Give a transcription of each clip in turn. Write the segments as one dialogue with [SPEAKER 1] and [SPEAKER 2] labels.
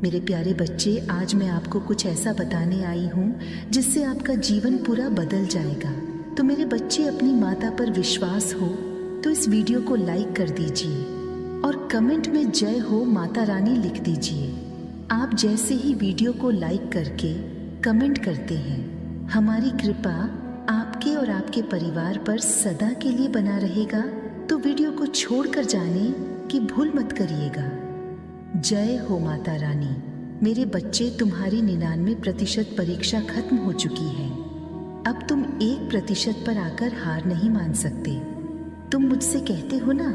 [SPEAKER 1] मेरे प्यारे बच्चे, आज मैं आपको कुछ ऐसा बताने आई हूँ जिससे आपका जीवन पूरा बदल जाएगा। तो मेरे बच्चे, अपनी माता पर विश्वास हो तो इस वीडियो को लाइक कर दीजिए और कमेंट में जय हो माता रानी लिख दीजिए। आप जैसे ही वीडियो को लाइक करके कमेंट करते हैं, हमारी कृपा आपके और आपके परिवार पर सदा के लिए बना रहेगा। तो वीडियो को छोड़कर जाने की भूल मत करिएगा। जय हो माता रानी। मेरे बच्चे, तुम्हारी 99% परीक्षा खत्म हो चुकी है। अब तुम 1% पर आकर हार नहीं मान सकते। तुम मुझसे कहते हो ना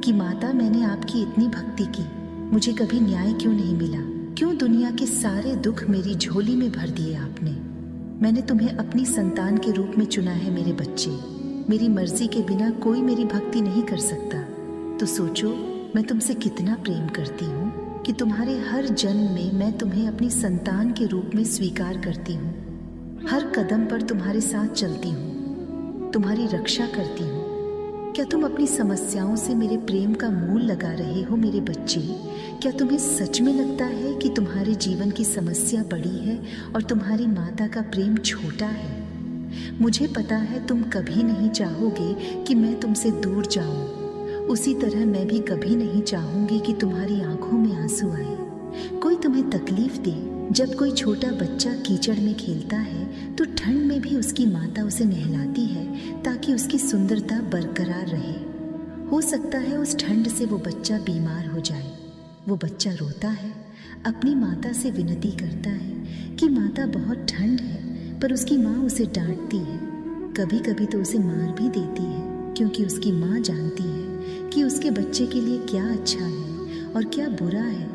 [SPEAKER 1] कि माता, मैंने आपकी इतनी भक्ति की, मुझे कभी न्याय क्यों नहीं मिला? क्यों दुनिया के सारे दुख मेरी झोली में भर दिए आपने? मैंने तुम्हें अपनी संतान के रूप में चुना है मेरे बच्चे। मेरी मर्जी के बिना कोई मेरी भक्ति नहीं कर सकता। तो सोचो, मैं तुमसे कितना प्रेम करती हूँ कि तुम्हारे हर जन्म में मैं तुम्हें अपनी संतान के रूप में स्वीकार करती हूँ। हर कदम पर तुम्हारे साथ चलती हूँ, तुम्हारी रक्षा करती हूँ। क्या तुम अपनी समस्याओं से मेरे प्रेम का मूल लगा रहे हो मेरे बच्चे? क्या तुम्हें सच में लगता है कि तुम्हारे जीवन की समस्या बड़ी है और तुम्हारी माता का प्रेम छोटा है? मुझे पता है तुम कभी नहीं चाहोगे कि मैं तुमसे दूर जाऊं। उसी तरह मैं भी कभी नहीं चाहूंगी कि तुम्हारी आंखों में आंसू आए, कोई तुम्हें तकलीफ दे। जब कोई छोटा बच्चा कीचड़ में खेलता है तो ठंड में भी उसकी माता उसे नहलाती है ताकि उसकी सुंदरता बरकरार रहे। हो सकता है उस ठंड से वो बच्चा बीमार हो जाए। वो बच्चा रोता है, अपनी माता से विनती करता है कि माता बहुत ठंड है, पर उसकी माँ उसे डांटती है। कभी कभी तो उसे मार भी देती है, क्योंकि उसकी माँ जानती है कि उसके बच्चे के लिए क्या अच्छा है और क्या बुरा है।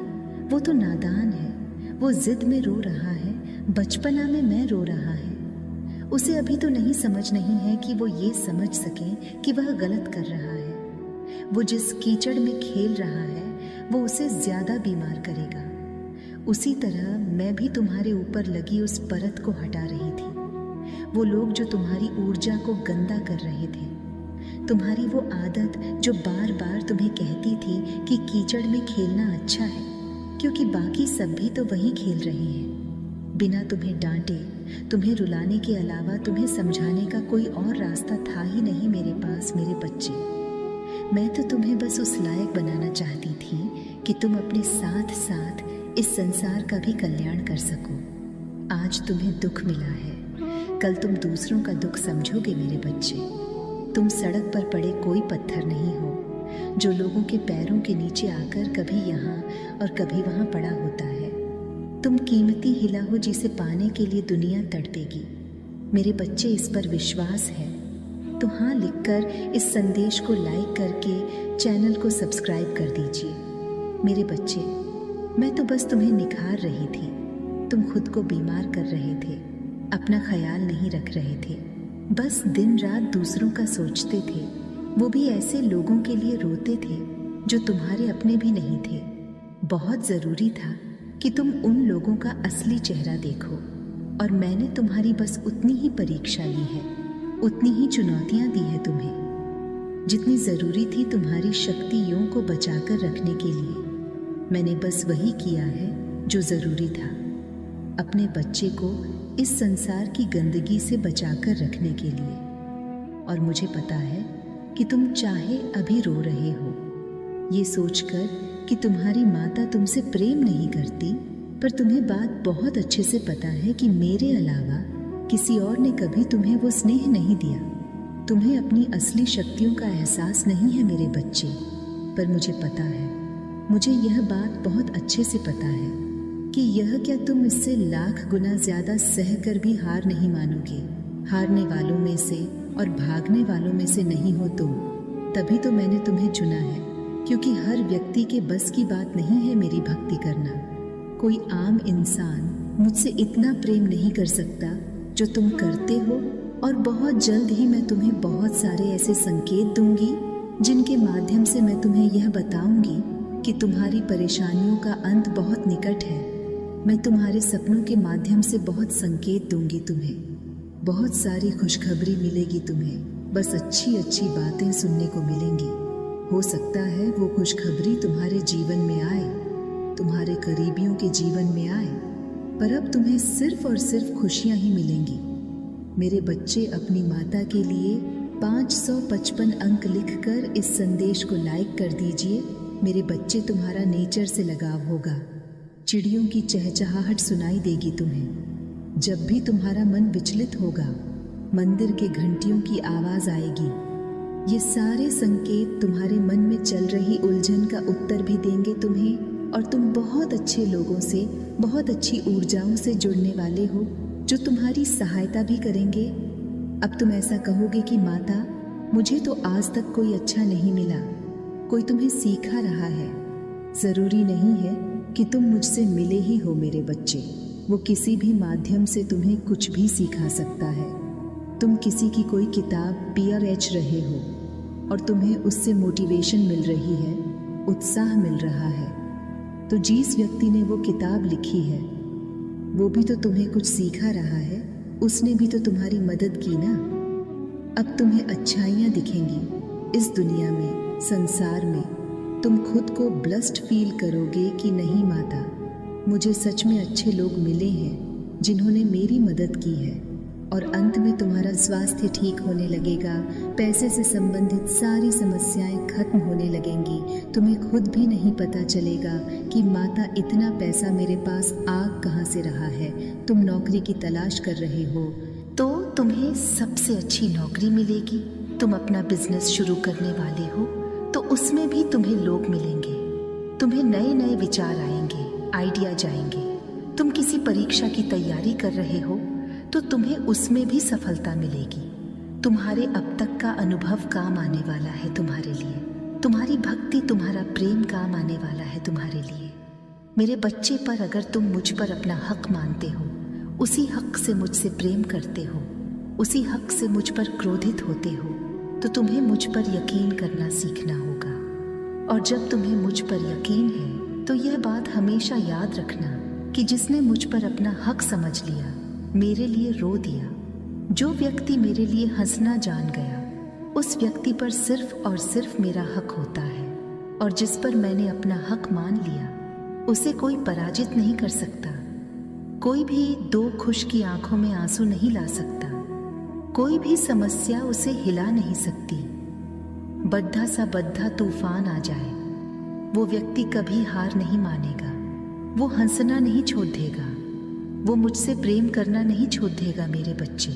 [SPEAKER 1] वो तो नादान है, वो जिद में रो रहा है, बचपना में मैं रो रहा है। उसे अभी तो नहीं समझ नहीं है कि वो ये समझ सके कि वह गलत कर रहा है। वो जिस कीचड़ में खेल रहा है वो उसे ज्यादा बीमार करेगा। उसी तरह मैं भी तुम्हारे ऊपर लगी उस परत को हटा रही थी। वो लोग जो तुम्हारी ऊर्जा को गंदा कर रहे थे, तुम्हारी वो आदत जो बार बार तुम्हें कहती थी कि कीचड़ में खेलना अच्छा है, क्योंकि बाकी सब भी तो वहीं खेल रहे हैं। बिना तुम्हें डांटे, तुम्हें रुलाने के अलावा तुम्हें समझाने का कोई और रास्ता था ही नहीं मेरे पास मेरे बच्चे। मैं तो तुम्हें बस उस लायक बनाना चाहती थी कि तुम अपने साथ साथ इस संसार का भी कल्याण कर सको। आज तुम्हें दुख मिला है, कल तुम दूसरों का दुख समझोगे मेरे बच्चे। तुम सड़क पर पड़े कोई पत्थर नहीं हो जो लोगों के पैरों के नीचे आकर कभी यहाँ और कभी वहाँ पड़ा होता है। तुम कीमती हिला हो जिसे पाने के लिए दुनिया तड़पेगी। मेरे बच्चे, इस पर विश्वास है तो हाँ लिखकर इस संदेश को लाइक करके चैनल को सब्सक्राइब कर दीजिए। मेरे बच्चे, मैं तो बस तुम्हें निखार रही थी। तुम खुद को बीमार कर रहे थे, अपना ख्याल नहीं रख रहे थे, बस दिन रात दूसरों का सोचते थे। वो भी ऐसे लोगों के लिए रोते थे जो तुम्हारे अपने भी नहीं थे। बहुत ज़रूरी था कि तुम उन लोगों का असली चेहरा देखो, और मैंने तुम्हारी बस उतनी ही परीक्षा ली है, उतनी ही चुनौतियां दी है तुम्हें जितनी ज़रूरी थी तुम्हारी शक्तियों को बचाकर रखने के लिए। मैंने बस वही किया है जो ज़रूरी था, अपने बच्चे को इस संसार की गंदगी से बचाकर रखने के लिए। और मुझे पता है कि तुम चाहे अभी रो रहे हो, ये सोचकर कि तुम्हारी माता तुमसे प्रेम नहीं करती, पर तुम्हें बात बहुत अच्छे से पता है कि मेरे अलावा किसी और ने कभी तुम्हें वो स्नेह नहीं दिया। तुम्हें अपनी असली शक्तियों का एहसास नहीं है मेरे बच्चे, पर मुझे पता है, मुझे यह बात बहुत अच्छे से पता है कि यह क्या तुम इससे लाख गुना ज़्यादा सह कर भी हार नहीं मानोगे। हारने वालों में से और भागने वालों में से नहीं हो तुम। तभी तो मैंने तुम्हें चुना है, क्योंकि हर व्यक्ति के बस की बात नहीं है मेरी भक्ति करना। कोई आम इंसान मुझसे इतना प्रेम नहीं कर सकता जो तुम करते हो, और बहुत जल्द ही मैं तुम्हें बहुत सारे ऐसे संकेत दूंगी जिनके माध्यम से मैं तुम्हें यह बताऊंगी कि तुम्हारी परेशानियों का अंत बहुत निकट है। मैं तुम्हारे सपनों के माध्यम से बहुत संकेत दूंगी तुम्हें, बहुत सारी खुशखबरी मिलेगी तुम्हें। बस अच्छी अच्छी बातें सुनने को मिलेंगी। हो सकता है वो खुशखबरी तुम्हारे जीवन में आए, तुम्हारे करीबियों के जीवन में आए, पर अब तुम्हें सिर्फ और सिर्फ खुशियां ही मिलेंगी। मेरे बच्चे, अपनी माता के लिए 555 अंक लिखकर इस संदेश को लाइक कर दीजिए। मेरे बच्चे, तुम्हारा नेचर से लगाव होगा। चिड़ियों की चहचहाहट सुनाई देगी तुम्हें। जब भी तुम्हारा मन विचलित होगा, मंदिर के घंटियों की आवाज आएगी। ये सारे संकेत तुम्हारे मन में चल रही उलझन का उत्तर भी देंगे तुम्हें, और तुम बहुत अच्छे लोगों से, बहुत अच्छी ऊर्जाओं से जुड़ने वाले हो, जो तुम्हारी सहायता भी करेंगे। अब तुम ऐसा कहोगे कि माता, मुझे तो आज तक कोई अच्छा नहीं मिला, कोई तुम्हें सिखा रहा है। ज़रूरी नहीं है कि तुम मुझसे मिले ही हो मेरे बच्चे। वो किसी भी माध्यम से तुम्हें कुछ भी सिखा सकता है। तुम किसी की कोई किताब पढ़ रहे हो और तुम्हें उससे मोटिवेशन मिल रही है, उत्साह मिल रहा है, तो जिस व्यक्ति ने वो किताब लिखी है वो भी तो तुम्हें कुछ सिखा रहा है। उसने भी तो तुम्हारी मदद की ना। अब तुम्हें अच्छाइयाँ दिखेंगी इस दुनिया में, संसार में। तुम खुद को ब्लेस्ड फील करोगे कि नहीं माता, मुझे सच में अच्छे लोग मिले हैं जिन्होंने मेरी मदद की है। और अंत में तुम्हारा स्वास्थ्य ठीक होने लगेगा, पैसे से संबंधित सारी समस्याएं खत्म होने लगेंगी। तुम्हें खुद भी नहीं पता चलेगा कि माता, इतना पैसा मेरे पास आ कहाँ से रहा है। तुम नौकरी की तलाश कर रहे हो तो तुम्हें सबसे अच्छी नौकरी मिलेगी। तुम अपना बिजनेस शुरू करने वाले हो तो उसमें भी तुम्हें लोग मिलेंगे। तुम्हें नए नए विचार आएंगे, आइडिया जाएंगे। तुम किसी परीक्षा की तैयारी कर रहे हो तो तुम्हें उसमें भी सफलता मिलेगी। तुम्हारे अब तक का अनुभव काम आने वाला है तुम्हारे लिए। तुम्हारी भक्ति, तुम्हारा प्रेम काम आने वाला है तुम्हारे लिए। मेरे बच्चे, पर अगर तुम मुझ पर अपना हक मानते हो, उसी हक से मुझसे प्रेम करते हो, उसी हक से मुझ पर क्रोधित होते हो, तो तुम्हें मुझ पर यकीन करना सीखना होगा। और जब तुम्हें मुझ पर यकीन है तो यह बात हमेशा याद रखना कि जिसने मुझ पर अपना हक समझ लिया, मेरे लिए रो दिया, जो व्यक्ति मेरे लिए हंसना जान गया, उस व्यक्ति पर सिर्फ और सिर्फ मेरा हक होता है। और जिस पर मैंने अपना हक मान लिया, उसे कोई पराजित नहीं कर सकता। कोई भी दो खुश की आंखों में आंसू नहीं ला सकता। कोई भी समस्या उसे हिला नहीं सकती। बद्धा सा बद्धा तूफान आ जाए, वो व्यक्ति कभी हार नहीं मानेगा। वो हंसना नहीं छोड़ देगा, वो मुझसे प्रेम करना नहीं छोड़ देगा मेरे बच्चे,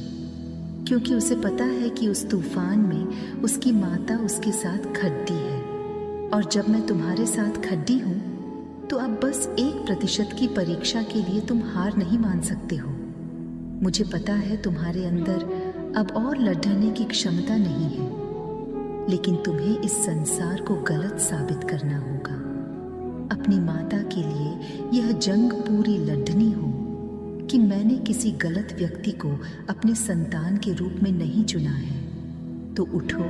[SPEAKER 1] क्योंकि उसे पता है कि उस तूफान में उसकी माता उसके साथ खड़ी है। और जब मैं तुम्हारे साथ खड़ी हूँ तो अब बस 1% की परीक्षा के लिए तुम हार नहीं मान सकते हो। मुझे पता है तुम्हारे अंदर अब और लड़ने की क्षमता नहीं है, लेकिन तुम्हें इस संसार को गलत साबित करना होगा। अपनी माता के लिए यह जंग पूरी लड़नी हो कि मैंने किसी गलत व्यक्ति को अपने संतान के रूप में नहीं चुना है। तो उठो,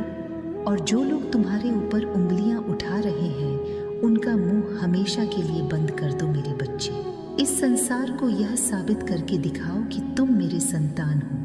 [SPEAKER 1] और जो लोग तुम्हारे ऊपर उंगलियां उठा रहे हैं उनका मुंह हमेशा के लिए बंद कर दो मेरे बच्चे। इस संसार को यह साबित करके दिखाओ कि तुम मेरे संतान हो।